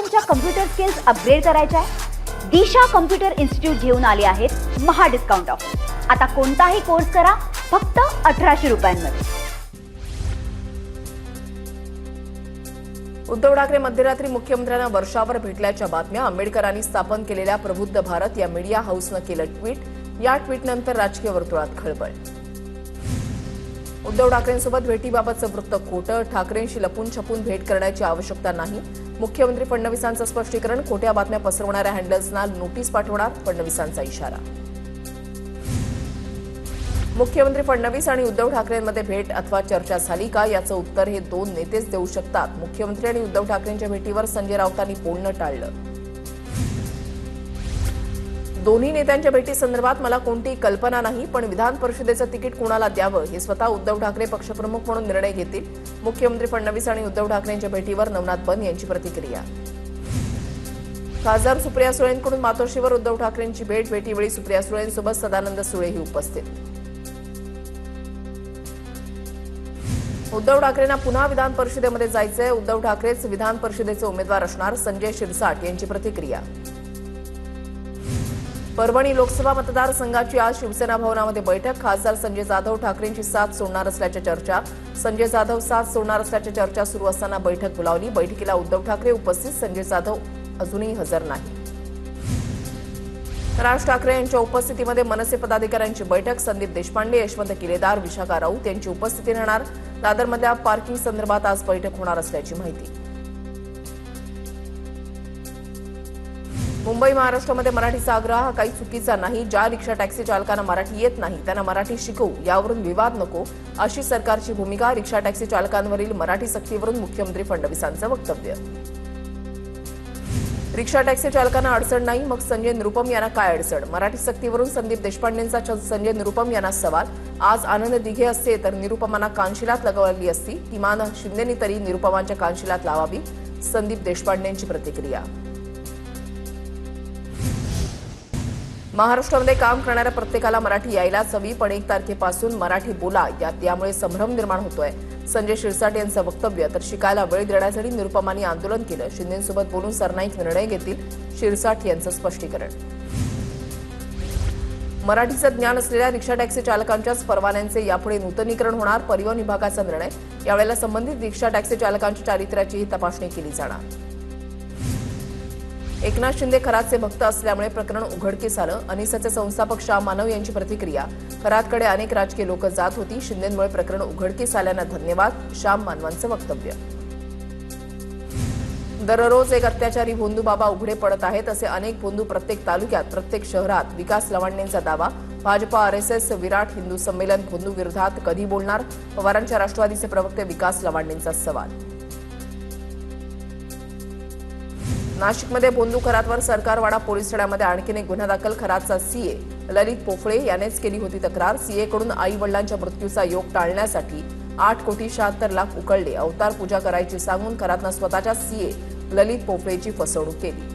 तुमच्या computer skills upgrade करायच्या आहे? दिशा कम्प्युटर इन्स्टिट्यूट घेऊन आले आहेत महा डिस्काउंट ऑफर. आता कोणताही कोर्स करा फक्त 1800 रुपयांमध्ये. उद्धव ठाकरे मध्यरात्री मुख्यमंत्र्यांना वर्षावर भेटल्याच्या बातम्या. आंबेडकरांनी स्थापन केलेल्या प्रबुद्ध भारत या मीडिया हाऊसनं केलं ट्विट. या ट्विटनंतर राजकीय वर्तुळात खळबळ. उद्धव ठाकरेंसोबत भेटीबाबतचं वृत्त खोटं. ठाकरेंशी लपून छपून भेट करण्याची आवश्यकता नाही. मुख्यमंत्री फडणवीसांचं स्पष्टीकरण. खोट्या बातम्या पसरवणाऱ्या हँडल्सना नोटीस पाठवणार, फडणवीसांचा इशारा. मुख्यमंत्री फडणवीस आणि उद्धव ठाकरेंमध्ये भेट अथवा चर्चा झाली का, याचं उत्तर हे दोन नेतेच देऊ शकतात. मुख्यमंत्री आणि उद्धव ठाकरेंच्या भेटीवर संजय राऊतांनी बोलणं टाळलं. दोन्ही नेत्यांच्या भेटीसंदर्भात मला कोणतीही कल्पना नाही, पण विधान परिषदेचं तिकीट कोणाला द्यावं हे स्वतः उद्धव ठाकरे पक्षप्रमुख म्हणून निर्णय घेतील. मुख्यमंत्री फडणवीस आणि उद्धव ठाकरेंच्या भेटीवर नवनाथ बन यांची प्रतिक्रिया. खासदार सुप्रिया सुळेंकडून मातोश्रीवर उद्धव ठाकरेंची भेट. भेटीवेळी सुप्रिया सुळेंसोबत सदानंद सुळेही उपस्थित. उद्धव ठाकरेंना पुन्हा विधान परिषदेमध्ये जायचंय. उद्धव ठाकरेच विधान परिषदेचे उमेदवार असणार, संजय शिरसाट यांची प्रतिक्रिया. परभणी लोकसभा मतदारसंघाची आज शिवसेना भवनामध्ये बैठक. खासदार संजय जाधव ठाकरेंची साथ सोडणार असल्याच्या चर्चा. संजय जाधव साथ सोडणार असल्याच्या चर्चा सुरू असताना बैठक बोलावली. बैठकीला उद्धव ठाकरे उपस्थित. संजय जाधव अजूनही हजर नाही. राज ठाकरे यांच्या उपस्थितीमध्ये मनसे पदाधिकाऱ्यांची बैठक. संदीप देशपांडे, यशवंत किलेदार, विशाखा राऊत यांची उपस्थिती राहणार. दादरमधल्या पार्किंग संदर्भात आज बैठक होणार असल्याची माहिती. मुंबई महाराष्ट्रामध्ये मराठीचा आग्रह हा काही चुकीचा नाही. ज्या रिक्षा टॅक्सी चालकांना मराठी येत नाही त्यांना मराठी शिकवू, यावरून विवाद नको अशी सरकारची भूमिका. रिक्षा टॅक्सी चालकांवरील मराठी सक्तीवरून मुख्यमंत्री फडणवीसांचं वक्तव्य. रिक्षा टॅक्सी चालकांना अडचण नाही, मग संजय निरुपम यांना काय अडचण? मराठी सक्तीवरून संदीप देशपांडेंचा संजय निरुपम यांना सवाल. आज आनंद दिघे असते तर निरुपमांना कानशिलात लगावली असती. किमान शिंदेनी तरी निरुपमांच्या कानशिलात लावावी. संदीप देशपांडेंची प्रतिक्रिया. महाराष्ट्रामध्ये काम करणाऱ्या प्रत्येकाला मराठी यायलाच हवी, पण 1 तारखेपासून मराठी बोला यामुळे संभ्रम निर्माण होतोय. संजय शिरसाट यांचं वक्तव्य. तर शिकायला वेळ देण्यासाठी निरुपमांनी आंदोलन केलं. शिंदेसोबत बोलून सरनाईक निर्णय घेतील, शिरसाट यांचं स्पष्टीकरण. मराठीचं ज्ञान असलेल्या रिक्षा टॅक्सी चालकांच्याच परवान्यांचे यापुढे नूतनीकरण होणार, परिवहन विभागाचा निर्णय. यावेळेला संबंधित रिक्षा टॅक्सी चालकांच्या चारित्र्याचीही तपासणी केली जाणार. एकनाथ शिंदे खरातचे भक्त असल्यामुळे प्रकरण उघडकीस आलं. अनिसाचे संस्थापक श्याम मानव यांची प्रतिक्रिया. खरातकडे अनेक राजकीय लोक जात होती. शिंदेंमुळे प्रकरण उघडकीस आल्यानं धन्यवाद, श्याम मानवांचं वक्तव्य. दररोज एक अत्याचारी भोंदू बाबा उघडे पडत आहेत. असे अनेक भोंदू प्रत्येक तालुक्यात, प्रत्येक शहरात. विकास लवांडेंचा दावा. भाजपा, आरएसएस, विराट हिंदू संमेलन भोंदू विरोधात कधी बोलणार? पवारांच्या राष्ट्रवादीचे प्रवक्ते विकास लवांडेंचा सवाल. नाशिकमध्ये भोंदू खरातवर सरकारवाडा पोलीस ठाण्यामध्ये आणखीन एक गुन्हा दाखल. खरातचा सीए ललित पोफळे यानेच केली होती तक्रार. सीएकडून आई वडिलांच्या मृत्यूचा योग टाळण्यासाठी 8,76,00,000 उकळले. अवतार पूजा करायची सांगून खरातनं स्वतःच्या सीए ललित पोफळेची फसवणूक केली.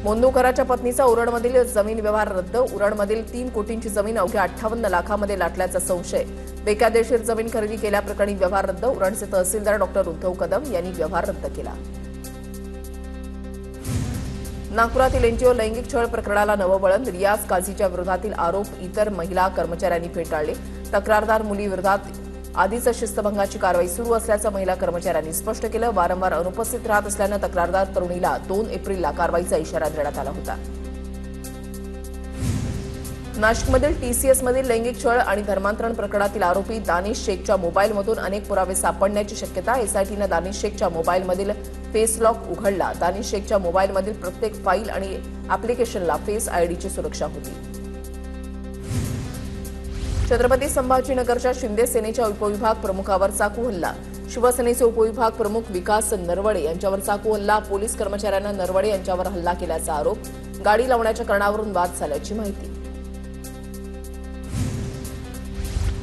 मोंदूकराच्या पत्नीचा उरणमधील जमीन व्यवहार रद्द. उरणमधील 3 कोटींची जमीन अवघ्या 58 लाखामध्ये लाटल्याचा संशय. बेकायदेशीर जमीन खरेदी केल्याप्रकरणी व्यवहार रद्द. उरणचे तहसीलदार डॉक्टर उद्धव कदम यांनी व्यवहार रद्द केला. नागपुरातील एनजीओ लैंगिक छळ प्रकरणाला नवं वळण. रियाज काझीच्या विरोधातील आरोप इतर महिला कर्मचाऱ्यांनी फेटाळले. तक्रारदार मुलीविरोधात आधीच शिस्तभंगाची कारवाई सुरू असल्याचं महिला कर्मचाऱ्यांनी स्पष्ट केलं. वारंवार अनुपस्थित राहत असल्यानं तक्रारदार तरुणीला 2 एप्रिलला कारवाईचा इशारा देण्यात आला होता. नाशिकमधील टीसीएसमधील लैंगिक छळ आणि धर्मांतरण प्रकरणातील आरोपी दानिश शेखच्या मोबाईलमधून अनेक पुरावे सापडण्याची शक्यता. एसआयटीनं दानिश शेखच्या मोबाईलमधील फेस लॉक उघडला. दानिश शेखच्या मोबाईलमधील प्रत्येक फाईल आणि ॲप्लिकेशनला फेस आयडीची सुरक्षा होती. छत्रपती संभाजीनगरच्या शिंदे सेनेच्या उपविभाग प्रमुखावर चाकू हल्ला. शिवसेनेचे उपविभाग प्रमुख विकास नरवडे यांच्यावर चाकू हल्ला. पोलीस कर्मचाऱ्यांना नरवडे यांच्यावर हल्ला केल्याचा आरोप. गाडी लावण्याच्या कारणावरून वाद झाल्याची माहिती.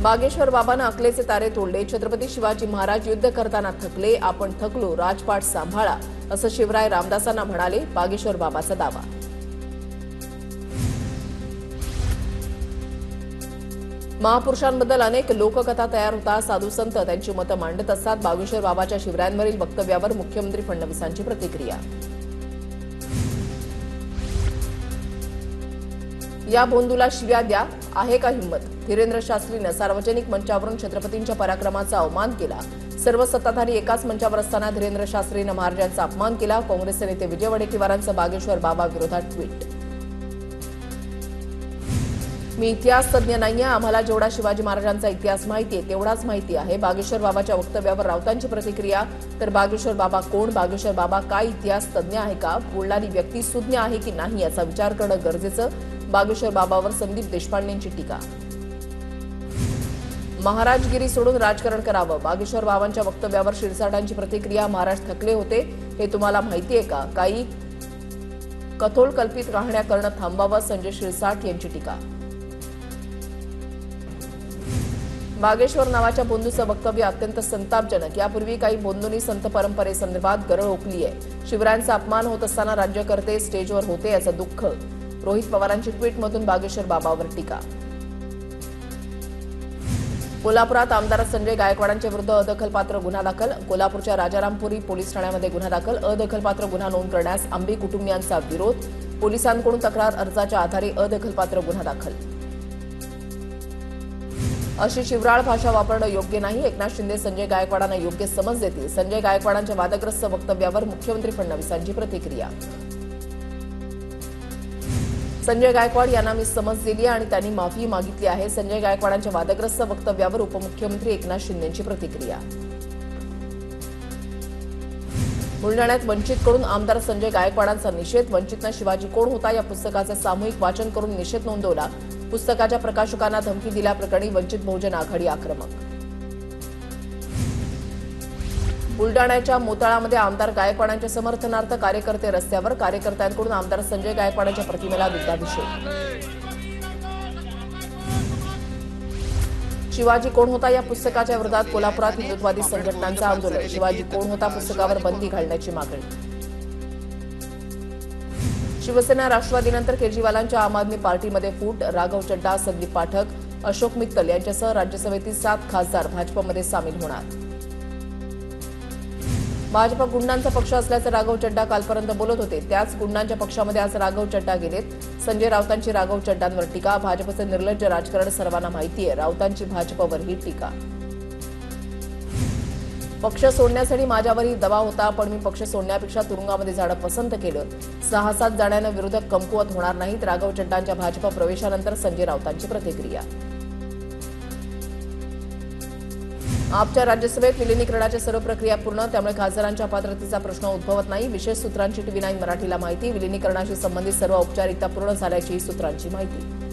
बागेश्वर बाबांना अकलेचे तारे तोडले. छत्रपती शिवाजी महाराज युद्ध करताना थकले. आपण थकलो, राजपाट सांभाळा असं शिवराय रामदासांना म्हणाले. बागेश्वर बाबाचा दावा. महापुरुषांबद्दल अनेक लोककथा तयार होतात, साधू संत त्यांची मतं मांडत असतात. बागेश्वर बाबाच्या शिवरायांवरील वक्तव्यावर मुख्यमंत्री फडणवीसांची प्रतिक्रिया. या भोंदूला शिव्या द्या, आहे का हिंमत? धीरेंद्र शास्त्रीनं सार्वजनिक मंचावरून छत्रपतींच्या पराक्रमाचा अवमान केला. सर्व सत्ताधारी एकाच मंचावर असताना धीरेंद्र शास्त्रीनं महाराजांचा अपमान केला. काँग्रेसचे नेते विजय वडेट्टीवारांचं बागेश्वर बाबा विरोधात ट्विट. मी इतिहास तज्ज्ञ नाहीये, आम्हाला जेवढा शिवाजी महाराजांचा इतिहास माहितीये तेवढाच माहिती आहे. बागेश्वर बाबाच्या वक्तव्यावर राऊतांची प्रतिक्रिया. तर बागेश्वर बाबा कोण? बागेश्वर बाबा काय इतिहास तज्ज्ञ आहे का? बोलणारी व्यक्ती सुज्ञ आहे की नाही याचा विचार करणं गरजेचं. बागेश्वर बाबावर संदीप देशपांडेंची टीका. महाराजगिरी सोडून राजकारण करावं. बागेश्वर बाबांच्या वक्तव्यावर शिरसाटांची प्रतिक्रिया. महाराज थकले होते हे तुम्हाला माहितीये का? काही कथोल कल्पित राहण्या करणं थांबावं. संजय शिरसाट यांची टीका. बागेश्वर नावाच्या बोंदूचं वक्तव्य अत्यंत संतापजनक. यापूर्वी काही बोंदूंनी संत परंपरेसंदर्भात गरळ ओकली आहे. शिवरायांचा अपमान होत असताना राज्यकर्ते स्टेजवर होते याचं दुःख. रोहित पवारांची ट्विटमधून बागेश्वर बाबावर टीका. कोल्हापुरात आमदार संजय गायकवाडांच्या विरुद्ध अदखलपात्र गुन्हा दाखल. कोल्हापूरच्या राजारामपुरी पोलीस ठाण्यामध्ये गुन्हा दाखल. अदखलपात्र गुन्हा नोंद करण्यास आंबे कुटुंबियांचा विरोध. पोलिसांकडून तक्रार अर्जाच्या आधारे अदखलपात्र गुन्हा दाखल. अशी शिवराळ भाषा वापरणं योग्य नाही. एकनाथ शिंदे संजय गायकवाडांना योग्य समज देतील. संजय गायकवाडांच्या वादग्रस्त वक्तव्यावर मुख्यमंत्री फडणवीसांची प्रतिक्रिया. संजय गायकवाड यांना मी समज दिली आणि त्यांनी माफी मागितली आहे. संजय गायकवाडांच्या वादग्रस्त वक्तव्यावर उपमुख्यमंत्री एकनाथ शिंदेंची प्रतिक्रिया. बुलढाण्यात वंचितकडून आमदार संजय गायकवाडांचा निषेध. वंचितनं शिवाजी कोण होता या पुस्तकाचं सामूहिक वाचन करून निषेध नोंदवला. पुस्तकाच्या प्रकाशकांना धमकी दिल्याप्रकरणी वंचित बहुजन आघाडी आक्रमक. बुलडाण्याच्या मोताळामध्ये आमदार गायकवाडांच्या समर्थनार्थ कार्यकर्ते रस्त्यावर. कार्यकर्त्यांकडून आमदार संजय गायकवाडांच्या प्रतिमेला दुग्धाभिषेक. शिवाजी कोण होता या पुस्तकाच्या विरोधात कोल्हापुरात हिंदुत्ववादी संघटनांचं आंदोलन. शिवाजी कोण होता पुस्तकावर बंदी घालण्याची मागणी. शिवसेना राष्ट्रवादीनंतर केजरीवालांच्या आम आदमी पार्टीमध्ये फूट. राघव चड्डा, संदीप पाठक, अशोक मित्तल यांच्यासह राज्यसभेतील 7 खासदार भाजपमध्ये सामील होणार. भाजप गुंडांचा पक्ष असल्याचं राघव चड्डा कालपर्यंत बोलत होते. त्याच गुंडांच्या पक्षामध्ये आज राघव चड्डा गेलेत. संजय राऊतांची राघव चड्डांवर टीका. भाजपचे निर्लज्ज राजकारण सर्वांना माहितीये. राऊतांची भाजपवर ही टीका. पक्ष सोडण्यासाठी माझ्यावरही दबाव होता, पण मी पक्ष सोडण्यापेक्षा तुरुंगामध्ये जाणं पसंत केलं. 6-7 जणांना विरोधक कमकुवत होणार नाहीत. राघव चड्डांच्या भाजप प्रवेशानंतर संजय राऊतांची प्रतिक्रिया. आपच्या राज्यसभेत विलिनीकरणाच्या सर्व प्रक्रिया पूर्ण, त्यामुळे खासदारांच्या पात्रतेचा प्रश्न उद्भवत नाही. विशेष सूत्रांची TV9 मराठीला माहिती. विलिनीकरणाशी संबंधित सर्व औपचारिकता पूर्ण झाल्याची सूत्रांची माहिती.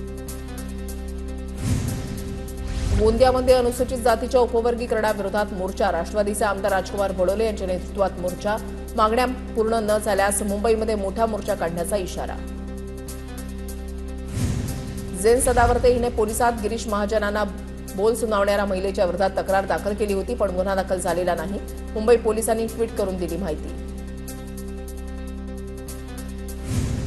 गोंदियामध्ये अनुसूचित जातीच्या उपवर्गीकरणाविरोधात मोर्चा. राष्ट्रवादीचे आमदार राजकुमार बडोले यांच्या नेतृत्वात मोर्चा. मागण्या पूर्ण न झाल्यास मुंबईमध्ये मोठा मोर्चा काढण्याचा इशारा. झेन सदावर्ते हिने पोलिसात गिरीश महाजनांना बोल सुनावणाऱ्या महिलेच्या विरोधात तक्रार दाखल केली होती, पण गुन्हा दाखल झालेला नाही. मुंबई पोलिसांनी ट्विट करून दिली माहिती.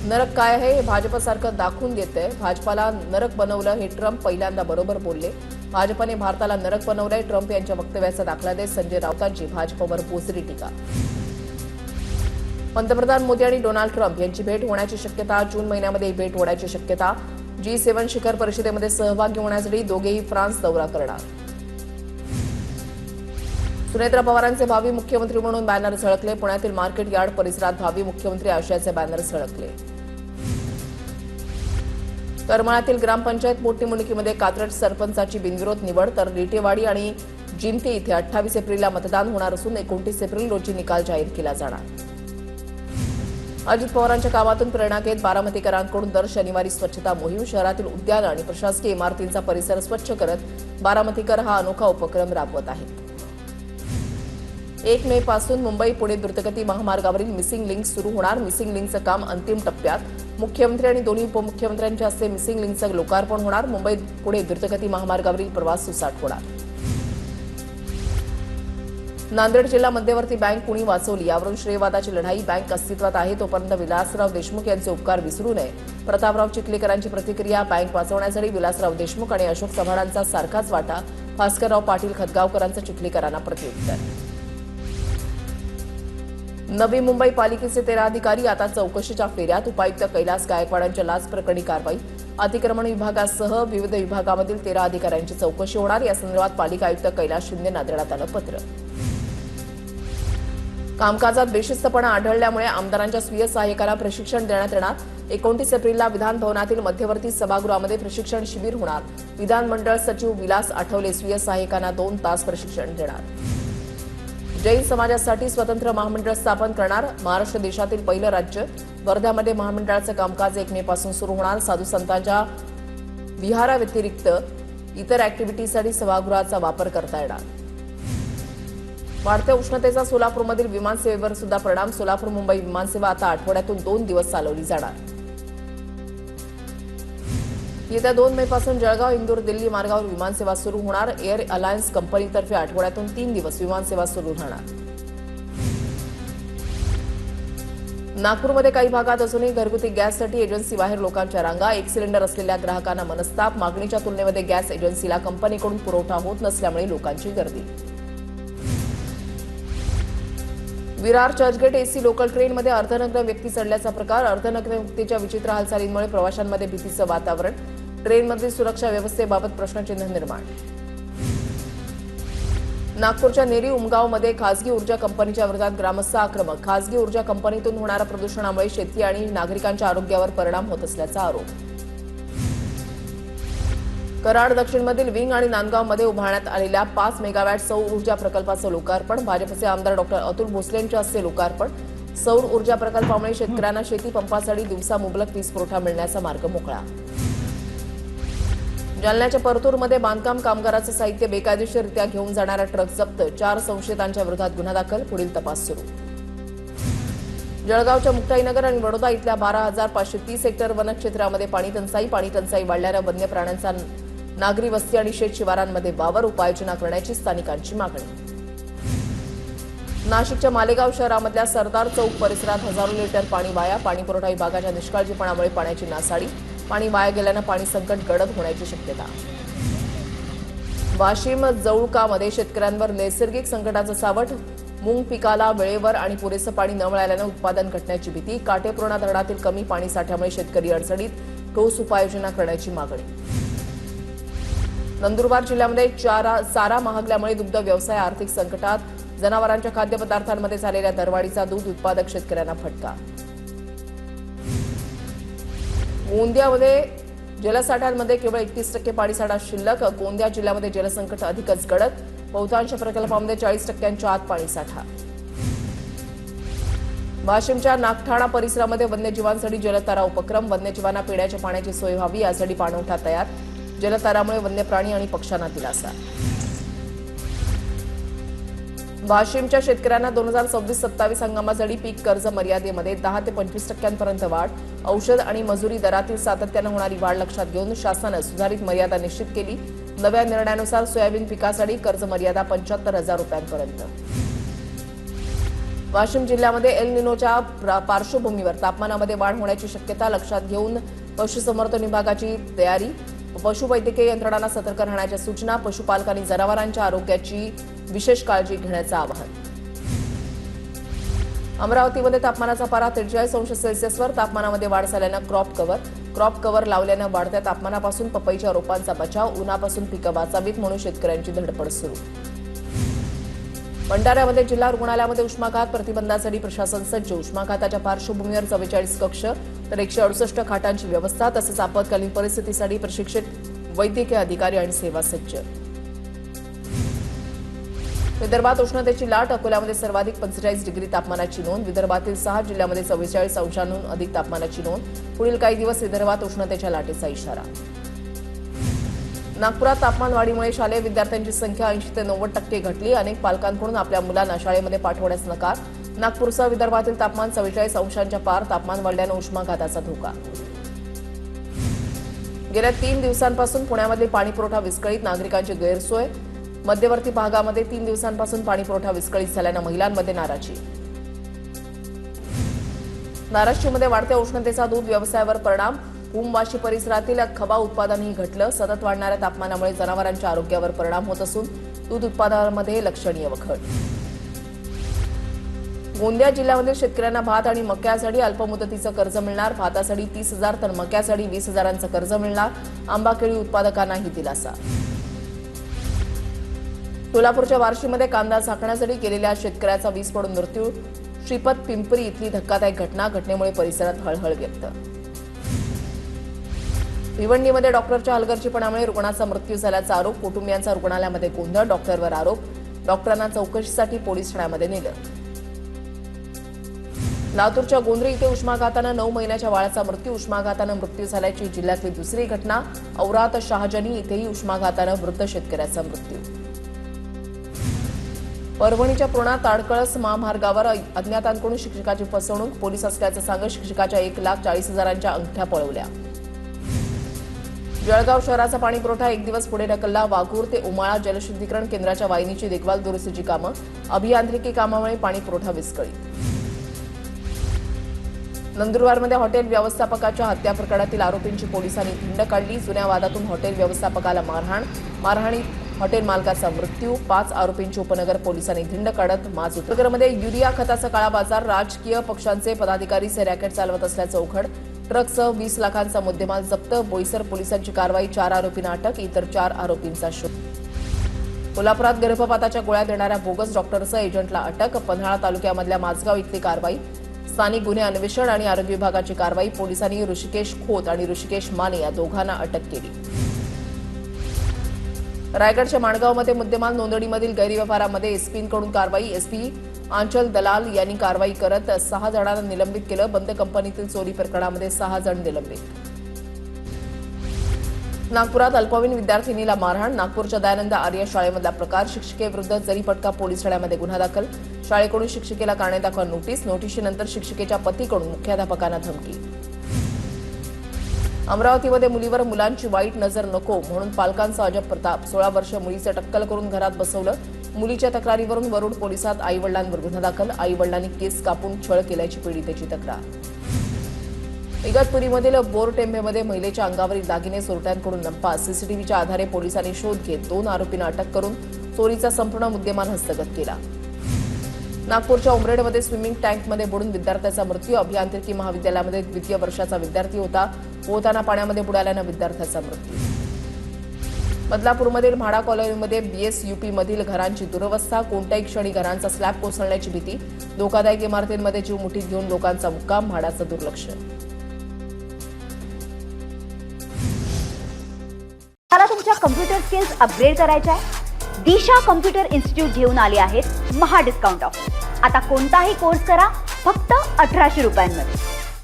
नरक काय आहे हे भाजपसारखं दाखवून देतंय. भाजपाला नरक बनवलं हे ट्रम्प पहिल्यांदा बरोबर बोलले. भाजपने भारताला नरक बनवलंय. ट्रम्प यांच्या वक्तव्याचा दाखला देत संजय राऊतांची भाजपवर बोचरी टीका. पंतप्रधान मोदी आणि डोनाल्ड ट्रम्प यांची भेट होण्याची शक्यता. जून महिन्यामध्ये ही भेट होण्याची शक्यता. G7 शिखर परिषदेमध्ये सहभागी होण्यासाठी दोघेही फ्रान्स दौरा करणार. सुनेत्रा पवारांचे भावी मुख्यमंत्री म्हणून बॅनर झळकले. पुण्यातील मार्केट यार्ड परिसरात भावी मुख्यमंत्री आशयाचे बॅनर झळकले. करमाळ्यातील ग्रामपंचायत पोटनिवडणुकीमध्ये कात्रज सरपंचाची बिनविरोध निवड. तर रिटेवाडी आणि जिंती इथे 28 एप्रिलला मतदान होणार असून 29 एप्रिल रोजी निकाल जाहीर केला जाणार. अजित पवारांच्या कामातून प्रेरणा घेत बारामतीकरांकडून दर शनिवारी स्वच्छता मोहीम. शहरातील उद्यान आणि प्रशासकीय इमारतींचा परिसर स्वच्छ करत बारामतीकर हा अनोखा उपक्रम राबवत आहेत. 1 मे पासून मुंबई पुणे द्रुतगती महामार्गावरील मिसिंग लिंक सुरू होणार. मिसिंग लिंकचं काम अंतिम टप्प्यात. मुख्यमंत्री आणि दोन्ही उपमुख्यमंत्र्यांच्या हस्ते मिसिंग लिंकचं लोकार्पण होणार. मुंबई पुणे द्रुतगती महामार्गावरील प्रवास सुसाट होणार. नांदेड जिल्हा मध्यवर्ती बँक कुणी वाचवली यावरून श्रेयवादाची लढाई. बँक अस्तित्वात आहे तोपर्यंत विलासराव देशमुख यांचे उपकार विसरू नये. प्रतापराव चिखलीकरांची प्रतिक्रिया. बँक वाचवण्यासाठी विलासराव देशमुख आणि अशोक चव्हाणांचा सारखाच वाटा. भास्करराव पाटील खतगावकरांचं चिखलीकरांना प्रत्युत्तर. नवी मुंबई पालिकेचे 13 अधिकारी आता चौकशीच्या फेऱ्यात. उपायुक्त कैलास गायकवाडांच्या लाच प्रकरणी कारवाई. अतिक्रमण विभागासह विविध विभागामधील 13 अधिकाऱ्यांची चौकशी होणार. या संदर्भात पालिका आयुक्त कैलास शिंदेंना देण्यात आलं पत्र. कामकाजात बेशिस्तपणा आढळल्यामुळे आमदारांच्या स्वीय सहाय्यकाला प्रशिक्षण देण्यात येणार. 29 एप्रिलला विधान भवनातील मध्यवर्ती सभागृहामध्ये प्रशिक्षण शिबिर होणार. विधानमंडळ सचिव विलास आठवले स्वीय सहाय्यकांना 2 तास प्रशिक्षण देणार. जैन समाजासाठी स्वतंत्र महामंडळ स्थापन करणार. महाराष्ट्र देशातील पहिलं राज्य. वर्ध्यामध्ये महामंडळाचं कामकाज 1 मे पासून सुरू होणार. साधू संतांच्या विहाराव्यतिरिक्त इतर ऍक्टिव्हिटीसाठी सभागृहाचा वापर करता येणार. वाढत्या उष्णतेचा सोलापूरमधील विमानसेवेवर सुद्धा परिणाम. सोलापूर मुंबई विमानसेवा आता आठवड्यातून 2 दिवस चालवली जाणार. येत्या 2 मे पासून जळगाव इंदूर दिल्ली मार्गावर विमानसेवा सुरू होणार. एअर अलायन्स कंपनीतर्फे आठवड्यातून 3 दिवस विमानसेवा सुरू राहणार. नागपूरमध्ये काही भागात अजूनही घरगुती गॅससाठी एजन्सीबाहेर लोकांच्या रांगा. 1 सिलेंडर असलेल्या ग्राहकांना मनस्ताप. मागणीच्या तुलनेमध्ये गॅस एजन्सीला कंपनीकडून पुरवठा होत नसल्यामुळे लोकांची गर्दी. विरार चर्चगेट एसी लोकल ट्रेनमध्ये अर्धनग्न व्यक्ती चढल्याचा प्रकार. अर्धनग्न व्यक्तीच्या विचित्र हालचालींमुळे प्रवाशांमध्ये भीतीचं वातावरण. ट्रेनमधील सुरक्षा व्यवस्थेबाबत प्रश्नचिन्ह निर्माण. नागपूरच्या नेरी उमगावमध्ये खासगी ऊर्जा कंपनीच्या विरोधात ग्रामस्थ आक्रमक. खासगी ऊर्जा कंपनीतून होणाऱ्या प्रदूषणामुळे शेती आणि नागरिकांच्या आरोग्यावर परिणाम होत असल्याचा आरोप. कराड दक्षिणमधील विंग आणि नांदगावमध्ये उभारण्यात आलेल्या 5 मेगावॅट सौर ऊर्जा प्रकल्पाचं लोकार्पण. भाजपचे आमदार डॉ. अतुल भोसले यांच्या हस्ते लोकार्पण. सौर ऊर्जा प्रकल्पामुळे शेतकऱ्यांना शेती पंपासाठी दिवसा मुबलक वीज पुरवठा मिळण्याचा मार्ग मोकळा. जालन्याच्या परतूरमध्ये बांधकाम कामगाराचं साहित्य बेकायदेशीररित्या घेऊन जाणारा ट्रक जप्त. 4 संशयितांच्या विरोधात गुन्हा दाखल. पुढील तपास सुरू. जळगावच्या मुक्ताईनगर आणि वडोदा इथल्या 12,530 हेक्टर वनक्षेत्रामध्ये पाणी टंचाई वाढल्यानं वन्य प्राण्यांचा नागरी वस्ती आणि शेत शिवारांमध्ये वावर. उपाययोजना करण्याची स्थानिकांची मागणी. नाशिकच्या मालेगाव शहरामधल्या सरदार चौक परिसरात हजारो लिटर पाणी वाया. पाणीपुरवठा विभागाच्या निष्काळजीपणामुळे पाण्याची नासाडी. पाणी वाया गेल्यानं पाणी संकट गडद होण्याची शक्यता. वाशिम जवळकामध्ये शेतकऱ्यांवर नैसर्गिक संकटाचं सावट. मूग पिकाला वेळेवर आणि पुरेसं पाणी न मिळाल्यानं उत्पादन घटण्याची भीती. काटेपूर्णा धरणातील कमी पाणी साठ्यामुळे शेतकरी अडचणीत. ठोस उपाययोजना करण्याची मागणी. नंदुरबार जिल्ह्यामध्ये चारा महागल्यामुळे दुग्ध व्यवसाय आर्थिक संकटात. जनावरांच्या खाद्यपदार्थांमध्ये झालेल्या दरवाढीचा दूध उत्पादक शेतकऱ्यांना फटका. गोंदियामध्ये जलसाठ्यांमध्ये केवळ 31% पाणीसाठा शिल्लक. गोंदिया जिल्ह्यामध्ये जलसंकट अधिकच गडद. बहुतांश प्रकल्पामध्ये 40%च्या आत पाणीसाठा. वाशिमच्या नागठाणा परिसरामध्ये वन्यजीवांसाठी जलतारा उपक्रम. वन्यजीवांना पिण्याच्या पाण्याची सोय व्हावी यासाठी पाणवठा तयार. जलतारामुळे वन्य प्राणी आणि पक्ष्यांना दिलासा. वाशिमच्या शेतकऱ्यांना 2026-27 हंगामासाठी पीक कर्ज मर्यादेमध्ये 10 ते 25% वाढ. औषध आणि मजुरी दरातील सातत्यानं होणारी वाढ लक्षात घेऊन शासनानं सुधारित मर्यादा निश्चित केली. नव्या निर्णयानुसार सोयाबीन पिकासाठी कर्ज मर्यादा 75,000 रुपयांपर्यंत. वाशिम जिल्ह्यामध्ये एल निनोच्या पार्श्वभूमीवर तापमानामध्ये वाढ होण्याची शक्यता लक्षात घेऊन पशुसंवर्धन विभागाची तयारी. पशुवैद्यकीय यंत्रणांना सतर्क राहण्याच्या सूचना. पशुपालकांनी जनावरांच्या आरोग्याची विशेष काळजी घेण्याचं आवाहन. अमरावतीमध्ये तापमानाचा पारा 43°C तापमानामध्ये वाढ झाल्यानं क्रॉप कव्हर लावल्यानं वाढत्या तापमानापासून पपईच्या रोपांचा बचाव. उन्हापासून पिकं वाचावीत म्हणून शेतकऱ्यांची धडपड सुरू. भंडाऱ्यामध्ये जिल्हा रुग्णालयामध्ये उष्माघात प्रतिबंधासाठी प्रशासन सज्ज. उष्माघाताच्या पार्श्वभूमीवर 44 कक्ष तर 168 खाटांची व्यवस्था. तसंच आपत्कालीन परिस्थितीसाठी प्रशिक्षित वैद्यकीय अधिकारी आणि सेवा सज्ज. विदर्भात उष्णतेची लाट. अकोल्यामध्ये सर्वाधिक 45 डिग्री तापमानाची नोंद. विदर्भातील 6 जिल्ह्यांमध्ये 44 अंशांहून अधिक तापमानाची नोंद. पुढील काही दिवस विदर्भात उष्णतेच्या लाटेचा इशारा. नागपुरात तापमान वाढीमुळे शालेय विद्यार्थ्यांची संख्या 80 ते 90% घटली. अनेक पालकांकडून आपल्या मुलांना शाळेमध्ये पाठवण्यास नकार. नागपूरसह विदर्भातील तापमान 44 अंशांच्या पार. तापमान वाढल्यानं उष्माघाताचा धोका. गेल्या 3 दिवसांपासून पुण्यामध्ये पाणीपुरवठा विस्कळीत. नागरिकांची गैरसोय. मध्यवर्ती भागामध्ये 3 दिवसांपासून पाणी पुरवठा विस्कळीत झाल्यानं महिलांमध्ये नाराजी. धाराशिवमध्ये वाढत्या उष्णतेचा दूध व्यवसायावर परिणाम. उमवाशी परिसरातील खवा उत्पादनही घटलं. सतत वाढणाऱ्या तापमानामुळे जनावरांच्या आरोग्यावर परिणाम होत असून दूध उत्पादनामध्ये लक्षणीय घट. गोंदिया जिल्ह्यामध्ये शेतकऱ्यांना भात आणि मक्यासाठी अल्पमुदतीचं कर्ज मिळणार. भातासाठी 30,000 तर मक्यासाठी 20,000चं कर्ज मिळणार. आंबा केळी उत्पादकांनाही दिलासा. सोलापूरच्या बार्शीमध्ये कांदा झाकण्यासाठी गेलेल्या शेतकऱ्याचा वीज पडून मृत्यू. श्रीपत पिंपरी इथली धक्कादायक घटना. घटनेमुळे परिसरात हळहळ व्यक्त. भिवंडीमध्ये डॉक्टरच्या हलगर्जीपणामुळे रुग्णाचा मृत्यू झाल्याचा आरोप. कुटुंबियांचा रुग्णालयामध्ये गोंधळ. डॉक्टरवर आरोप. डॉक्टरांना चौकशीसाठी पोलीस ठाण्यामध्ये नेलं. लातूरच्या गोंद्री इथे उष्माघातानं 9 महिन्याच्या बाळाचा मृत्यू. उष्माघातानं मृत्यू झाल्याची जिल्ह्यातली दुसरी घटना. औरात शहाजनी इथेही उष्माघातानं वृद्ध शेतकऱ्याचा मृत्यू. परभणीच्या पूर्णा ताडकळस महामार्गावर अज्ञातांकडून शिक्षकाची फसवणूक. पोलीस असल्याचं सांगत शिक्षकाच्या 1,40,000च्या अंगठ्या पळवल्या. जळगाव शहराचा पाणी पुरवठा 1 दिवस पुढे ढकलला. वाघूर ते उमाळा जलशुद्धीकरण केंद्राच्या वाहिनीची देखभाल दुरुस्तीची कामं. अभियांत्रिकी कामामुळे पाणी पुरवठा विस्कळीत. नंदुरबारमध्ये हॉटेल व्यवस्थापकाच्या हत्या प्रकरणातील आरोपींची पोलिसांनी धिंड काढली. जुन्या वादातून हॉटेल व्यवस्थापकाला मारहाणीत हॉटेल मालकाचा मृत्यू. 5 आरोपींची उपनगर पोलिसांनी धिंड काढत माज उतरवली. नगरमध्ये युरिया खताचा काळा बाजार. राजकीय पक्षांचे पदाधिकारी हे रॅकेट चालवत असल्याचं उघड. ट्रकसह 20 लाखांचा मुद्देमाल जप्त. बोईसर पोलिसांची कारवाई. 4 आरोपींना अटक. इतर 4 आरोपींचा शोध. कोल्हापुरात गर्भपाताच्या गोळ्या देणाऱ्या बोगस डॉक्टरसह एजंटला अटक. पन्हाळा तालुक्यामधल्या माझगाव इथली कारवाई. स्थानिक गुन्हे अन्वेषण आणि आरोग्य विभागाची कारवाई. पोलिसांनी ऋषिकेश खोत आणि ऋषिकेश माने या दोघांना अटक केली. रायगडच्या माणगावमध्ये मुद्देमाल नोंदणीमधील गैरव्यवहारामध्ये एसपींकडून कारवाई. एसपी आंचल दलाल यांनी कारवाई करत 6 जणांना निलंबित केलं. बंद कंपनीतील चोरी प्रकरणामध्ये 6 जण निलंबित. नागपुरात अल्पवयीन विद्यार्थिनीला मारहाण. नागपूरच्या दयानंद आर्य शाळेमधला प्रकार. शिक्षिकेविरुद्ध जरीपटका पोलीस ठाण्यामध्ये गुन्हा दाखल. शाळेकडून शिक्षिकेला कारणे दाखवा नोटीस. नोटीशीनंतर शिक्षिकेच्या पतीकडून मुख्याध्यापकांना धमकी. अमरावतीमध्ये मुलीवर मुलांची वाईट नजर नको म्हणून पालकांचा अजब प्रताप. 16 वर्ष मुलीचे टक्कल करून घरात बसवलं. मुलीच्या तक्रारीवरून वरुड पोलिसात आईवडिलांवर गुन्हा दाखल. आईवडिलांनी केस कापून छळ केल्याची पीडितेची तक्रार. इगतपुरीमधील बोरटेंभेमध्ये महिलेच्या अंगावरील दागिने चोरट्यांकडून नंपास. सीसीटीव्हीच्या आधारे पोलिसांनी शोध घेत 2 आरोपींना अटक करून चोरीचा संपूर्ण मुद्देमाल हस्तगत केला. नागपूरच्या उमरेडमध्ये स्विमिंग टँकमध्ये बुडून विद्यार्थ्याचा मृत्यू. अभियांत्रिकी महाविद्यालयामध्ये द्वितीय वर्षाचा विद्यार्थी होता. पोहताना पाण्यामध्ये बुडाल्यानं विद्यार्थ्याचा मृत्यू. बदलापूरमधील म्हाडा कॉलनीमध्ये BSUP मधील घरांची दुरवस्था. कोणत्याही क्षणी घरांचा स्लॅब कोसळण्याची भीती. धोकादायक इमारतींमध्ये जीव मुठीत घेऊन लोकांचा मुक्काम. म्हाडाचं दुर्लक्ष. मला तुमच्या कम्प्युटर स्किल्स अपग्रेड करायच्या आहे. दिशा कम्प्युटर इन्स्टिट्यूट घेऊन आले आहेत महा डिस्काउंट ऑफर. आता कोणताही कोर्स करा फक्त 1800 रुपयांमध्ये.